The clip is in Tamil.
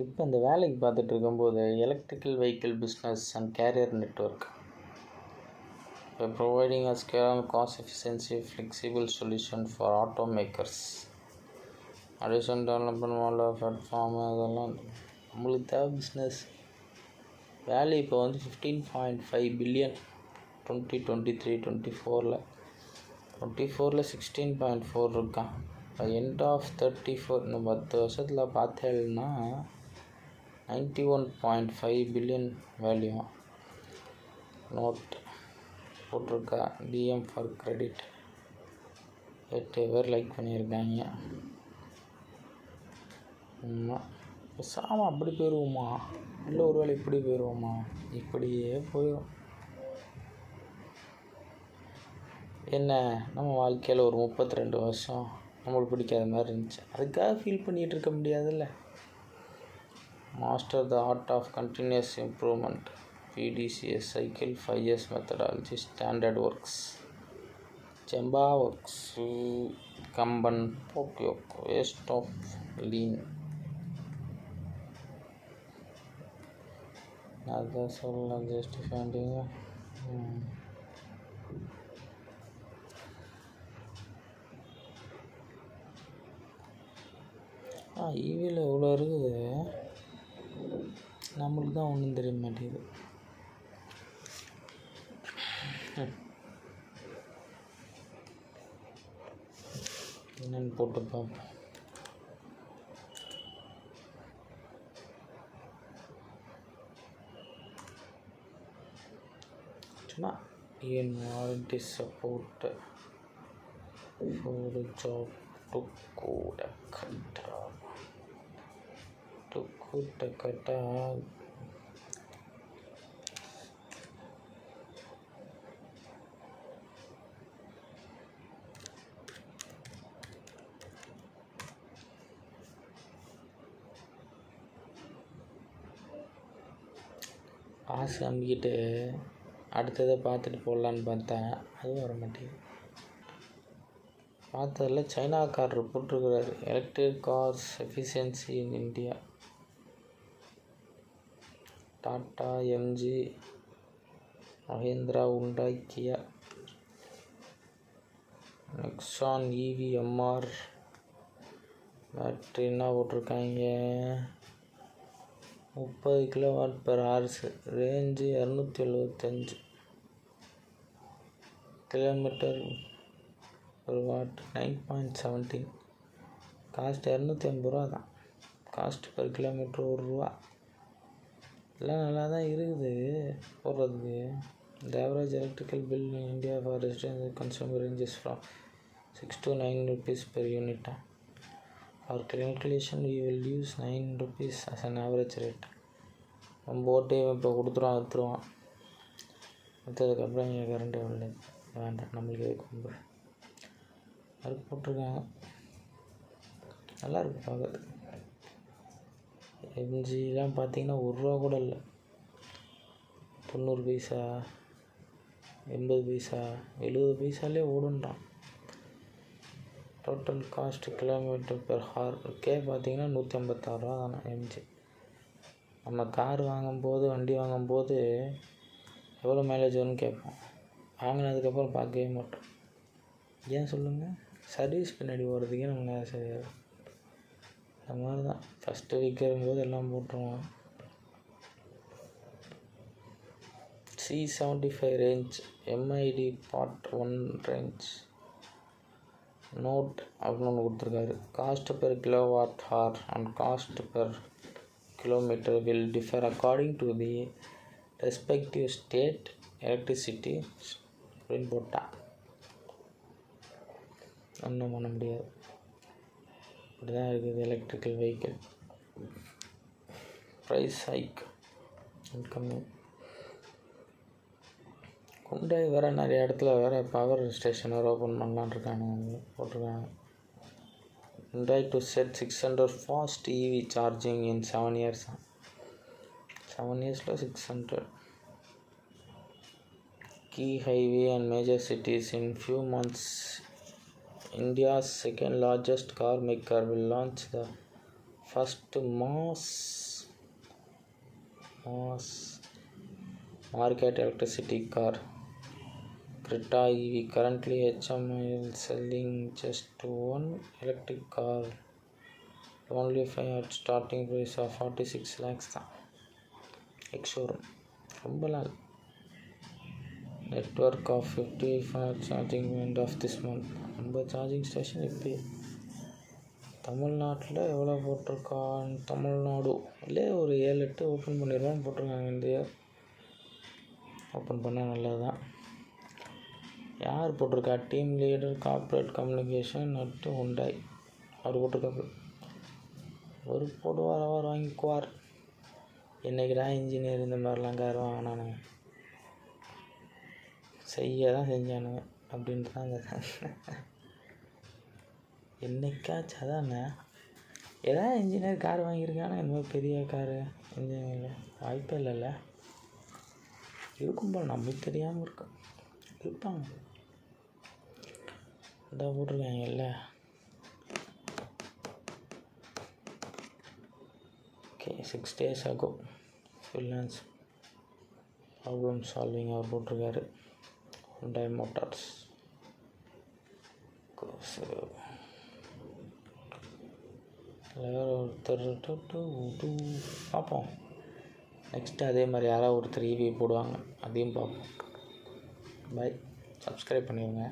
இப்போ இந்த வேலைக்கு பார்த்துட்டு இருக்கும்போது electrical vehicle business and carrier network by providing a scalable, cost-efficient, flexible solution for automakers. Addition development model platform அதெல்லாம் நம்மளுக்கு தேவை பிஸ்னஸ். வேல்யூ இப்போ வந்து 15.5 பில்லியன் 2023-24 24 16.4 இருக்கான். எண்ட் ஆஃப் 34 இன்னும் 10 வருஷத்தில் பார்த்தேன்னா 91.5 பில்லியன் வேல்யூ. நோட் போட்டிருக்கா டிஎம் ஃபார் கிரெடிட். 8 பேர் லைக் பண்ணியிருக்காங்க. சாமா அப்படி போயிடுவோமா, இல்லை ஒரு வேளை இப்படி போயிடுவோமா? இப்படியே போயிடும். என்ன நம்ம வாழ்க்கையில் ஒரு 32 வருஷம் நம்மளுக்கு பிடிக்காத மாதிரி இருந்துச்சு, அதுக்காக ஃபீல் பண்ணிகிட்டு இருக்க முடியாதுல்ல. Master the art of continuous improvement, PDCA cycle 5 years methodology, standard works, Jemba works, Kanban, Pokyok, waste of lean. அதான் சொல்லலாம் ஜஸ்டிஃபைண்டிங்க. ஈவியில் எவ்வளோ இருக்குது, நம்மளுக்கு தான் ஒன்றும் தெரிய மாட்டேங்குது. என்னென்னு போட்டு பார்ப்போம். சும்மா என் warranty support for job to code கட்டா காசு நம்பிக்கிட்டு அடுத்ததை பார்த்துட்டு போடலான்னு பார்த்தேன், அதுவும் வர மாட்டேங்குது. பார்த்ததில் சைனாக்காரர் போட்டிருக்கிறாரு electric cars efficiency in India. Tata, MG, Mahindra, Hyundai, Kia, Nexon, EV, MR பேட்டரின்னா போட்டிருக்காங்க. 30 kW/h, ரேஞ்சு 275 km/watt, 9.17. காஸ்ட் 250 ரூபா தான். காஸ்ட் பர் கிலோமீட்டர் 1 ரூபா. எல்லாம் நல்லா தான் இருக்குது போடுறதுக்கு. The average electrical bill in India for residential consumer ranges from 6 to 9 rupees per unit. For calculation we will use 9 rupees as an average rate. நம்ம போட்டு இப்போ கொடுத்துருவான் விற்றுருவான். விற்றதுக்கப்புறம் இங்கே கரண்ட் எவ்வளோ வேண்டாம், நம்மளுக்கு எதுக்கு ரொம்ப அதுக்கு போட்டிருக்காங்க. நல்லாயிருக்கு பார்க்குறதுக்கு. எம்ஜிலாம் பார்த்தீங்கன்னா 1 ரூபா கூட இல்லை, 90 பைசா, 80 பைசா, 70 பைசாலே ஓடுன்றான். Total cost kilometre per hour பார்த்தீங்கன்னா 156 ரூபா தானே எம்ஜி. நம்ம கார் வாங்கும்போது, வண்டி வாங்கும்போது எவ்வளோ மைலேஜ் வரும்னு கேட்போம், வாங்கினதுக்கப்புறம் பார்க்கவே மாட்டோம். ஏன் சொல்லுங்கள்? சர்வீஸ் பின்னாடி ஓடுறதுக்கே நம்ம நேரம் சரியாது. அந்த மாதிரி தான் ஃபஸ்ட்டு விற்கிறம்போது எல்லாம் போட்டுருவோம். C75 range, MID Part 1 range, note அப்படின்னு ஒன்று கொடுத்துருக்காரு. Cost per kilowatt hour and cost per kilometer will differ according to the respective state electricity அப்படின்னு போட்டால் ஒன்றும் பண்ண முடியாது. இப்படி தான் இருக்குது எலக்ட்ரிக்கல் வெஹிக்கிள். ப்ரைஸ் ஹைக் கம்மி. ஹுண்டாய் வேறு நிறைய இடத்துல வேறு பவர் ஸ்டேஷன் வேறு ஓப்பன் பண்ணலான்னு இருக்காங்க போட்டிருக்காங்க. Hyundai to set 600 fast EV charging in 7 years. 7 yearsல 600. Key highway and major cities in few months. India's second largest car maker will launch the first mass mass market electricity car. Creta EV currently HMIL selling just one electric car only at starting price of 46 lakhs தான் எக்ஸ் ஷோரூம். ரொம்ப நாள் network of 50 for charging end of this month. நம்ம சார்ஜிங் ஸ்டேஷன் இப்போ தமிழ்நாட்டில் எவ்வளோ போட்டிருக்கான், தமிழ்நாடு இல்லை ஒரு 7-8 ஓப்பன் பண்ணிடுவான்னு போட்டிருக்காங்க. இந்த இயர் ஓப்பன் பண்ணால் நல்லது தான். யார் போட்டிருக்கா, டீம் லீடர் கார்ப்பரேட் கம்யூனிகேஷன் நட்டு உண்டாய் அவர் போட்டிருக்காரு. ஒரு போடுவார், அவர் வாங்கிக்குவார். என்றைக்குடா இன்ஜினியர் இந்த மாதிரிலாம் கார் வாங்கினானுங்க, செய்ய தான் செஞ்சானுங்க அப்படின்றாங்க. என்னைக்காச்சும் அதானே ஏதாவது இன்ஜினியர் கார் வாங்கியிருக்கானா இந்த மாதிரி பெரிய காரு இன்ஜினியரில் வாய்ப்பே இல்லைல்ல. இருக்கும் போல் நம்மளுக்கு தெரியாமல் இருக்கும், இருப்பாங்க. இந்த போட்டிருக்காங்கல்ல. Okay, 6 days ago finance problem solving அவர் போட்டிருக்காரு. Hyundai Motors. ஒருத்தர் பார்ப்போம். நெக்ஸ்ட்டு அதே மாதிரி யாராவது ஒருத்தர் ஈவி போடுவாங்க, அதையும் பார்ப்போம். பை, சப்ஸ்கிரைப் பண்ணிடுங்க.